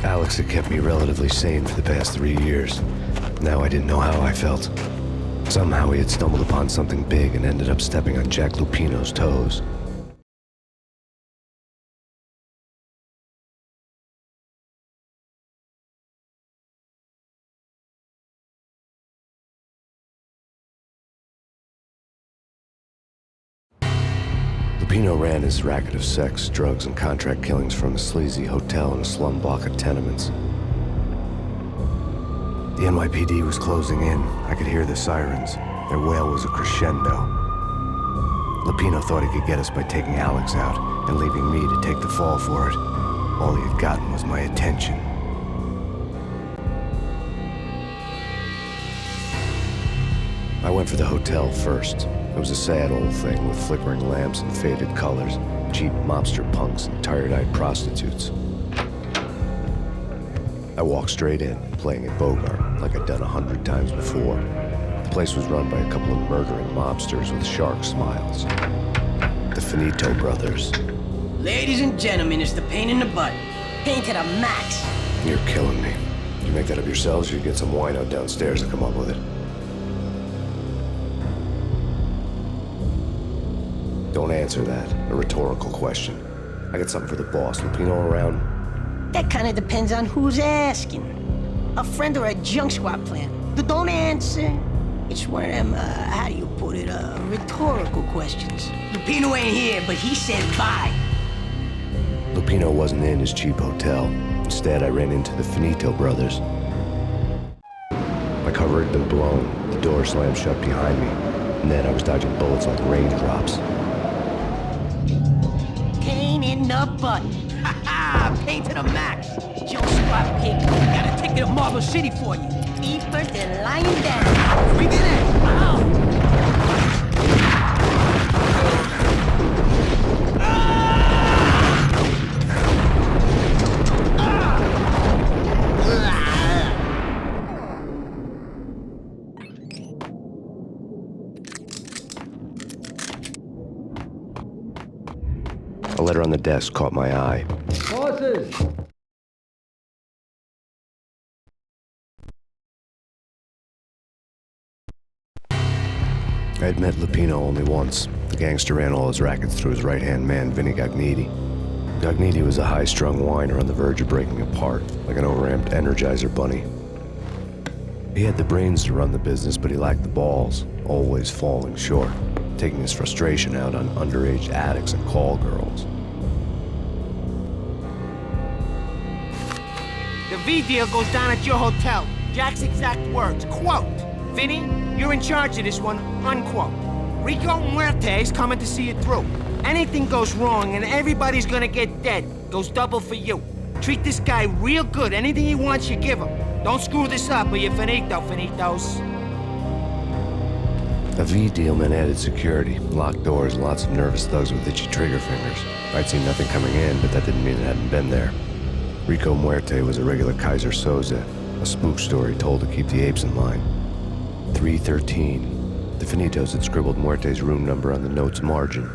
Alex had kept me relatively sane for the past 3 years. Now I didn't know how I felt. Somehow he had stumbled upon something big and ended up stepping on Jack Lupino's toes. Lupino ran his racket of sex, drugs, and contract killings from a sleazy hotel in a slum block of tenements. The NYPD was closing in. I could hear the sirens. Their wail was a crescendo. Lupino thought he could get us by taking Alex out and leaving me to take the fall for it. All he had gotten was my attention. I went for the hotel first. It was a sad old thing with flickering lamps and faded colors, cheap mobster punks and tired-eyed prostitutes. I walked straight in, playing at Bogart, like I'd done 100 times before. The place was run by a couple of murdering mobsters with shark smiles. The Finito brothers. Ladies and gentlemen, it's the Payne in the butt. Payne to the max. You're killing me. You make that up yourselves, or you get some wino downstairs to come up with it? Don't answer that. A rhetorical question. I got something for the boss. Lupino around? That kind of depends on who's asking. A friend or a junk squad plan. Don't answer. It's one of them, how do you put it, rhetorical questions. Lupino ain't here, but he said bye. Lupino wasn't in his cheap hotel. Instead, I ran into the Finito brothers. My cover had been blown. The door slammed shut behind me. And then I was dodging bullets like raindrops. Payne in the butt. Ha ha! Payne to the max. Joe Squad pig. Got a ticket to Marble City for you. Be first and lying down. We did it! Ow! A letter on the desk caught my eye. Bosses! I had met Lupino only once. The gangster ran all his rackets through his right-hand man, Vinny Gagniti. Gagniti was a high-strung whiner on the verge of breaking apart, like an overamped Energizer bunny. He had the brains to run the business, but he lacked the balls, always falling short, taking his frustration out on underage addicts and call girls. The V deal goes down at your hotel. Jack's exact words, quote, "Vinny, you're in charge of this one," unquote. Rico Muerte's coming to see it through. Anything goes wrong and everybody's gonna get dead. Goes double for you. Treat this guy real good. Anything he wants, you give him. Don't screw this up or you're finito, finitos. A V deal meant added security, locked doors, and lots of nervous thugs with itchy trigger fingers. I'd seen nothing coming in, but that didn't mean it hadn't been there. Rico Muerte was a regular Kaiser Soze, a spook story told to keep the apes in line. 313. The Finitos had scribbled Muerte's room number on the note's margin.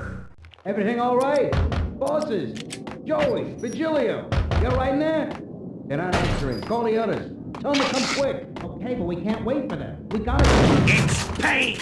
Everything all right? Bosses? Joey? Virgilio? You all right in there? They're not answering. Call the others. Tell them to come quick. Okay, but we can't wait for them. We gotta... It's Payne!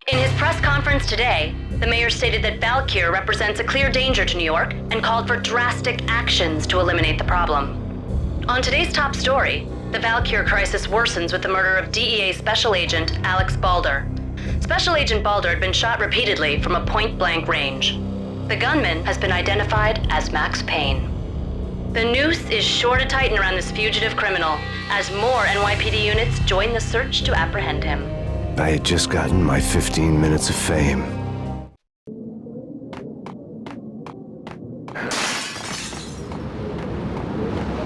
In his press conference today, the mayor stated that Valkyr represents a clear danger to New York and called for drastic actions to eliminate the problem. On today's top story, the Valkyr crisis worsens with the murder of DEA Special Agent Alex Balder. Special Agent Balder had been shot repeatedly from a point-blank range. The gunman has been identified as Max Payne. The noose is sure to tighten around this fugitive criminal as more NYPD units join the search to apprehend him. I had just gotten my 15 minutes of fame.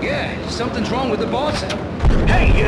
Yeah, something's wrong with the boss. Hey,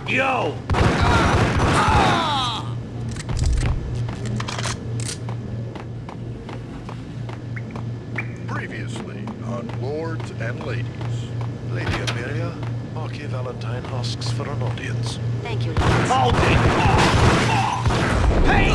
Yo! Previously on Lords and Ladies. Lady Amelia, Marquis Valentine asks for an audience. Thank you, Hold it! Hey!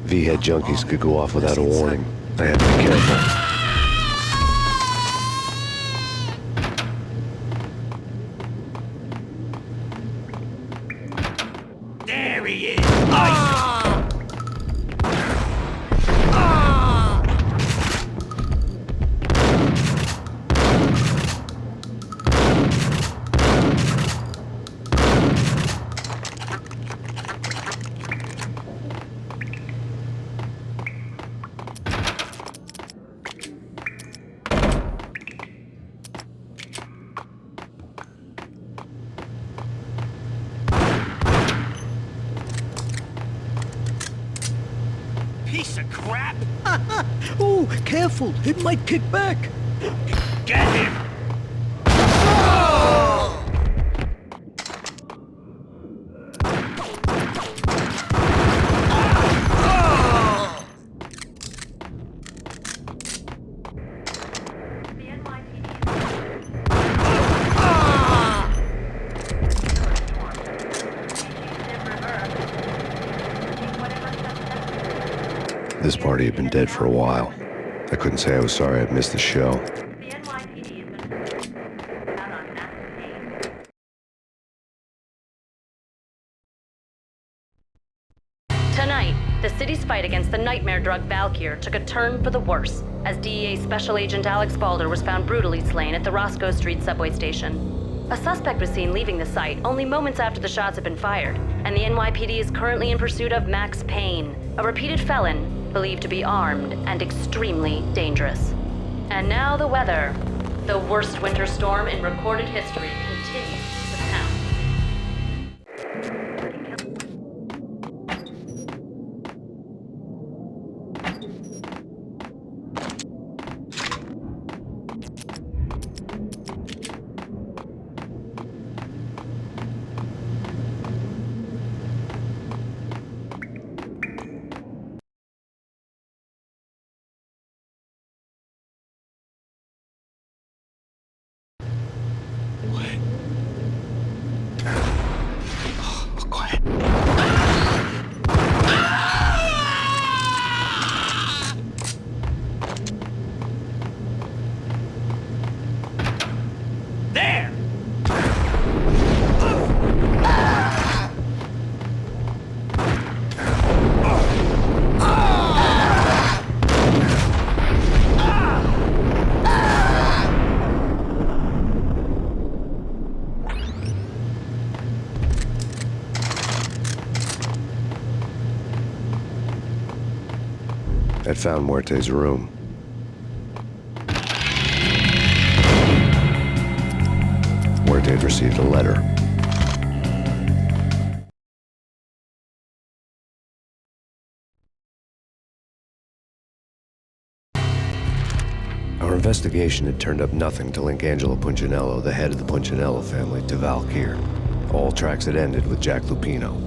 V-head junkies could go off without a warning. I had to be careful. There he is! Ice! Piece of crap! Oh, careful! It might kick back! Get him! This party had been dead for a while. I couldn't say I was sorry I'd missed the show. The NYPD has been out on Max Payne. Tonight, the city's fight against the nightmare drug Valkyr took a turn for the worse as DEA Special Agent Alex Balder was found brutally slain at the Roscoe Street subway station. A suspect was seen leaving the site only moments after the shots had been fired, and the NYPD is currently in pursuit of Max Payne, a repeated felon believed to be armed and extremely dangerous. And now the weather. The worst winter storm in recorded history continues to pound. found Muerte's room. Muerte had received a letter. Our investigation had turned up nothing to link Angelo Punchinello, the head of the Punchinello family, to Valkyr. All tracks had ended with Jack Lupino.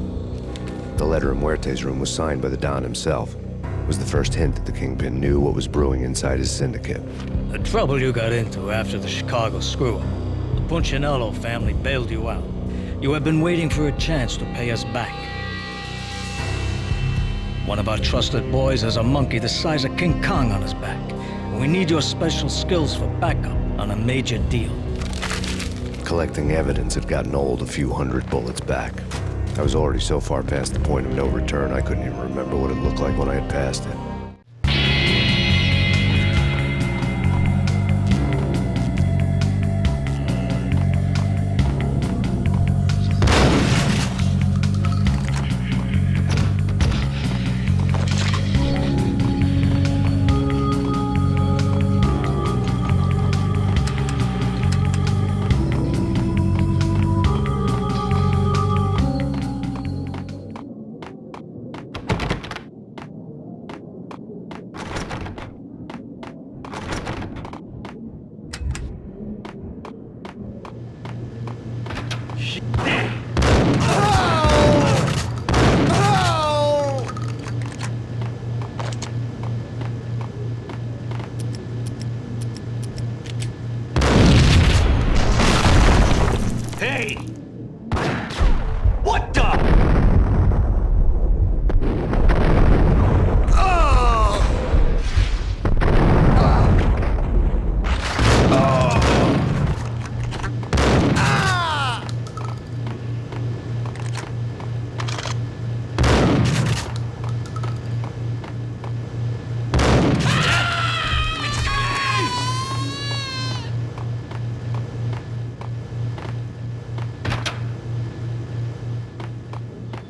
The letter in Muerte's room was signed by the Don himself. It was the first hint that the Kingpin knew what was brewing inside his syndicate. The trouble you got into after the Chicago screw-up. The Punchinello family bailed you out. You have been waiting for a chance to pay us back. One of our trusted boys has a monkey the size of King Kong on his back. We need your special skills for backup on a major deal. Collecting evidence had gotten old a few hundred bullets back. I was already so far past the point of no return, I couldn't even remember what it looked like when I had passed it. Hey! What the?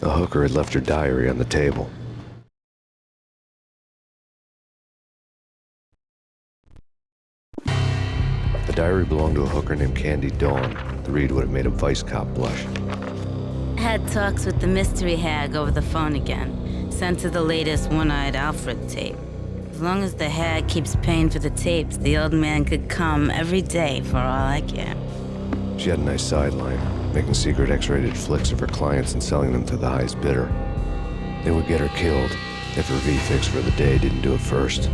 The hooker had left her diary on the table. The diary belonged to a hooker named Candy Dawn. The read would have made a vice cop blush. Had talks with the mystery hag over the phone again. Sent to the latest One-Eyed Alfred tape. As long as the hag keeps paying for the tapes, the old man could come every day for all I care. She had a nice sideline, making secret X-rated flicks of her clients and selling them to the highest bidder. They would get her killed if her V-fix for the day didn't do it first.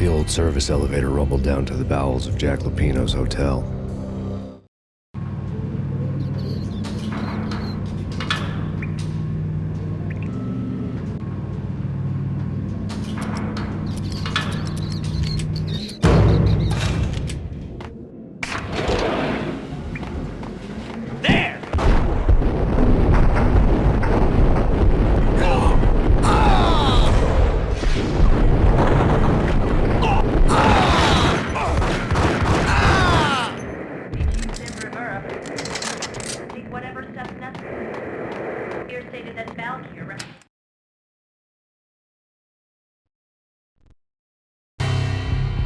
The old service elevator rumbled down to the bowels of Jack Lupino's hotel.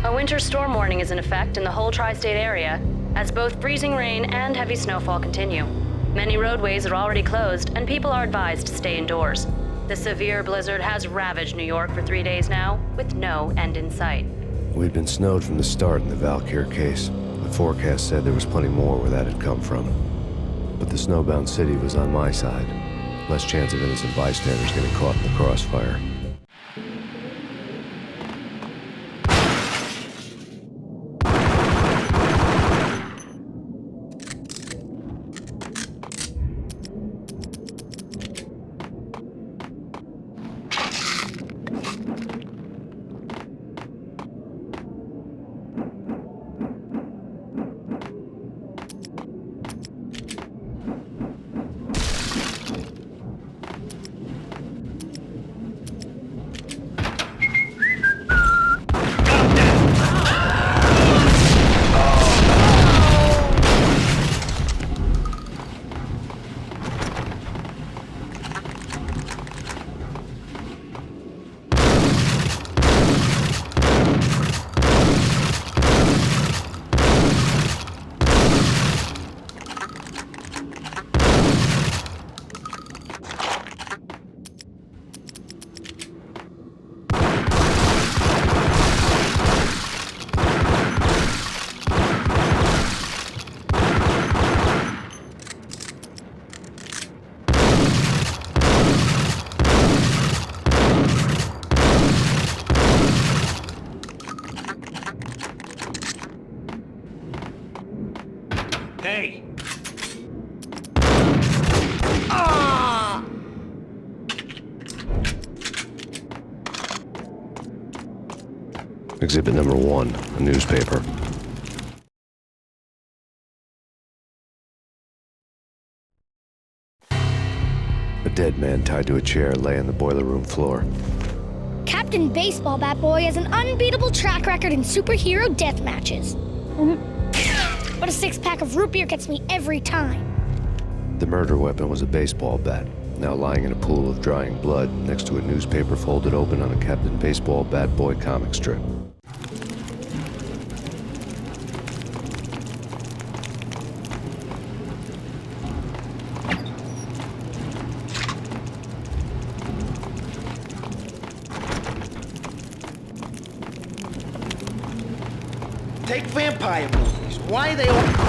A winter storm warning is in effect in the whole tri-state area, as both freezing rain and heavy snowfall continue. Many roadways are already closed, and people are advised to stay indoors. The severe blizzard has ravaged New York for 3 days now, with no end in sight. We'd been snowed from the start in the Valkyr case. The forecast said there was plenty more where that had come from. But the snowbound city was on my side. Less chance of innocent bystanders getting caught in the crossfire. Hey! Exhibit number 1, a newspaper. A dead man tied to a chair lay on the boiler room floor. Captain Baseball Bat Boy has an unbeatable track record in superhero death matches. But a 6-pack of root beer gets me every time. The murder weapon was a baseball bat, now lying in a pool of drying blood next to a newspaper folded open on a Captain Baseball Bat Boy comic strip. Take vampire movies. Why are they all...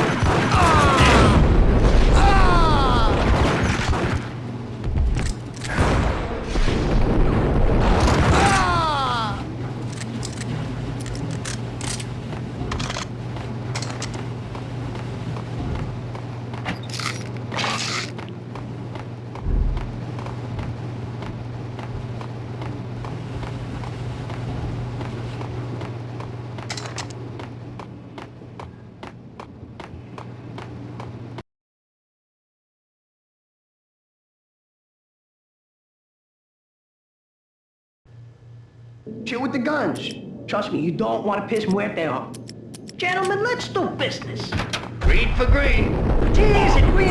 Shit with the guns. Trust me, you don't want to piss Muerte off. Gentlemen, let's do business. Green for green. Jeez, it green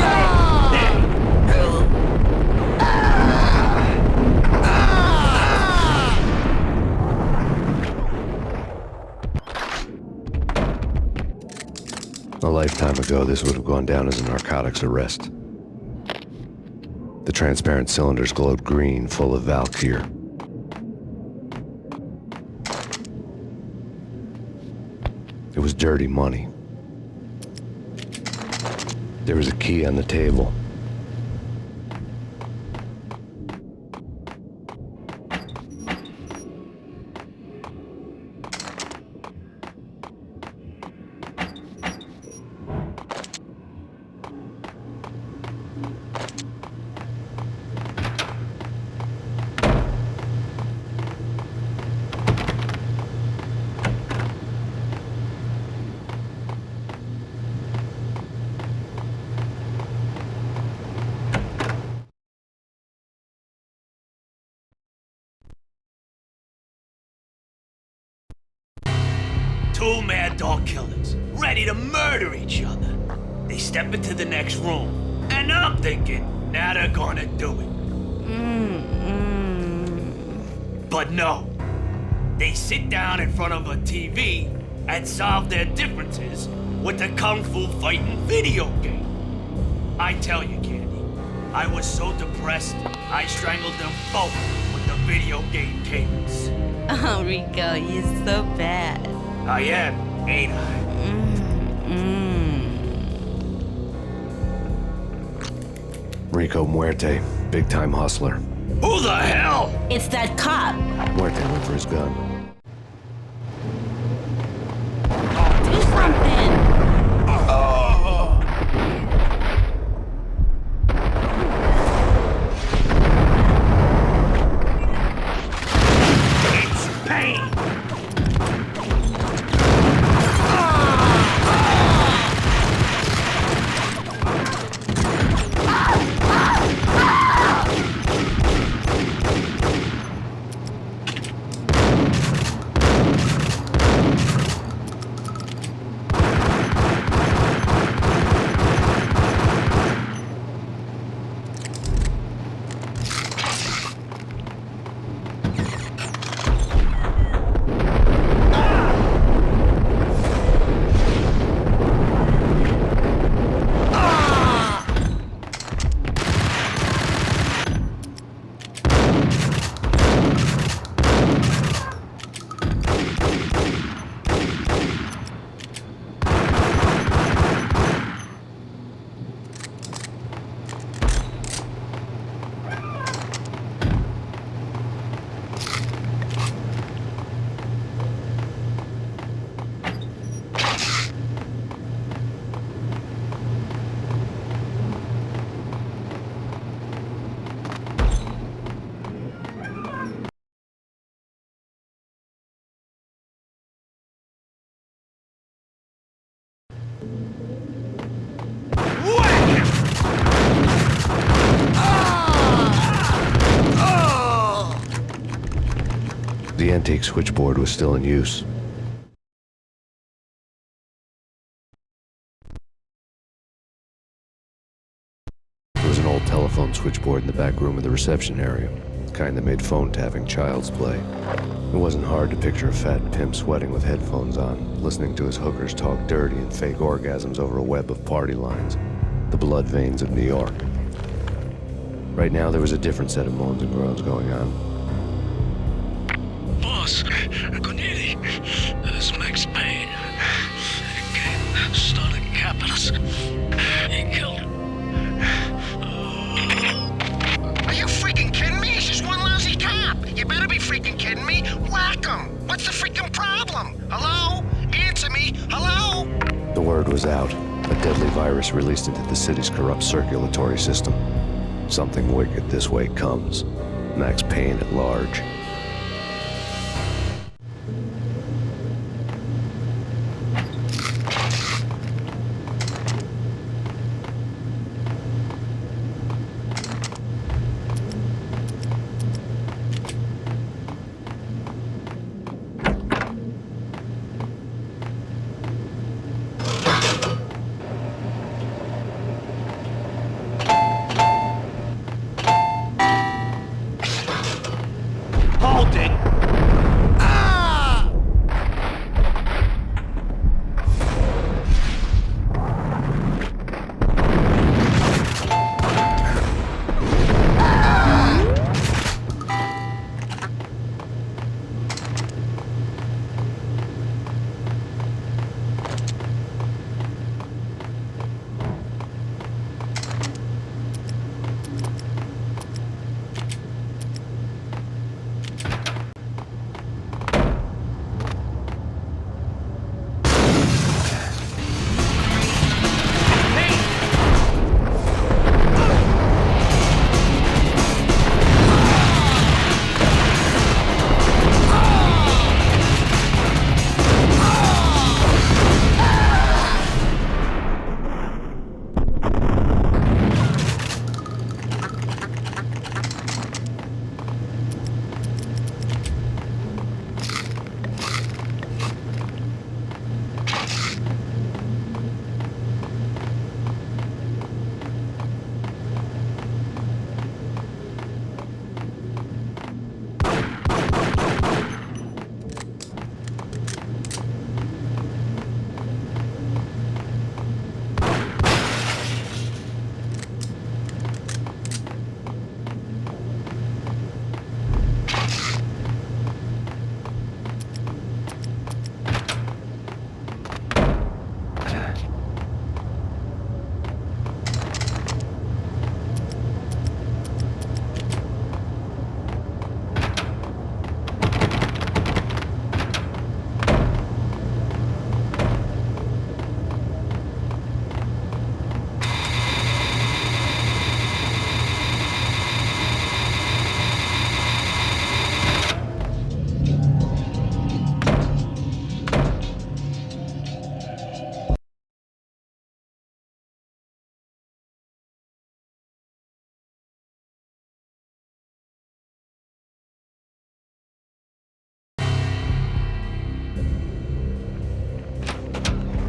A lifetime ago, this would have gone down as a narcotics arrest. The transparent cylinders glowed green, full of Valkyr. It was dirty money. There was a key on the table. Two mad dog killers, ready to murder each other. They step into the next room, and I'm thinking, now they're gonna do it. But no. They sit down in front of a TV and solve their differences with a kung fu fighting video game. I tell you, Candy, I was so depressed, I strangled them both with the video game cables. Oh, Rico, you're so bad. I am, ain't I? Rico Muerte, big-time hustler. Who the hell? It's that cop. Muerte went for his gun. Do something. It's Payne! The antique switchboard was still in use. There was an old telephone switchboard in the back room of the reception area, the kind that made phone tapping child's play. It wasn't hard to picture a fat pimp sweating with headphones on, listening to his hookers talk dirty and fake orgasms over a web of party lines, the blood veins of New York. Right now, there was a different set of moans and groans going on. Boss, Gunidi, this is Max Payne. He came, started capping us. He killed him. Are you freaking kidding me? He's just one lousy cop. You better be freaking kidding me. Whack him. What's the freaking problem? Hello? Answer me. Hello? The word was out. A deadly virus released into the city's corrupt circulatory system. Something wicked this way comes. Max Payne at large.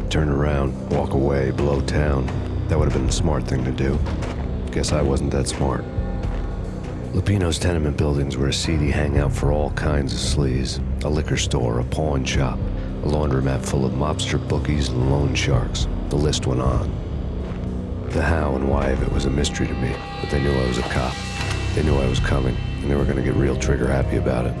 turn around, walk away, blow town. That would have been the smart thing to do. Guess I wasn't that smart. Lupino's tenement buildings were a seedy hangout for all kinds of sleaze. A liquor store, a pawn shop, a laundromat full of mobster bookies and loan sharks. The list went on. The how and why of it was a mystery to me, but they knew I was a cop. They knew I was coming, and they were gonna get real trigger happy about it.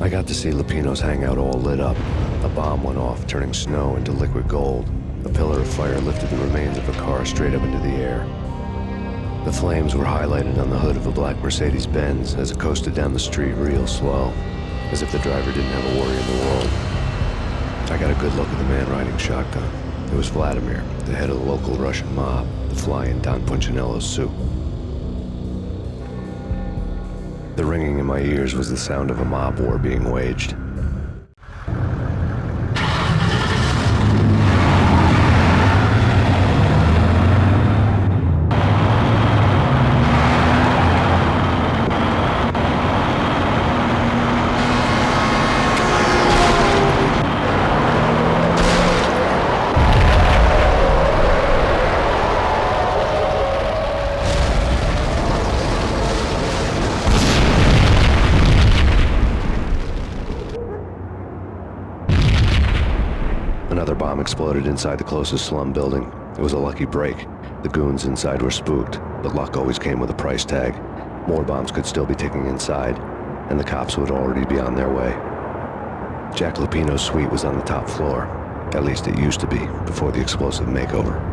I got to see Lupino's hangout all lit up. A bomb went off, turning snow into liquid gold. A pillar of fire lifted the remains of a car straight up into the air. The flames were highlighted on the hood of a black Mercedes-Benz as it coasted down the street real slow, as if the driver didn't have a worry in the world. I got a good look at the man riding shotgun. It was Vladimir, the head of the local Russian mob, the fly in Don Punchinello's soup. The ringing in my ears was the sound of a mob war being waged. Another bomb exploded inside the closest slum building. It was a lucky break. The goons inside were spooked, but luck always came with a price tag. More bombs could still be ticking inside, and the cops would already be on their way. Jack Lupino's suite was on the top floor. At least it used to be, before the explosive makeover.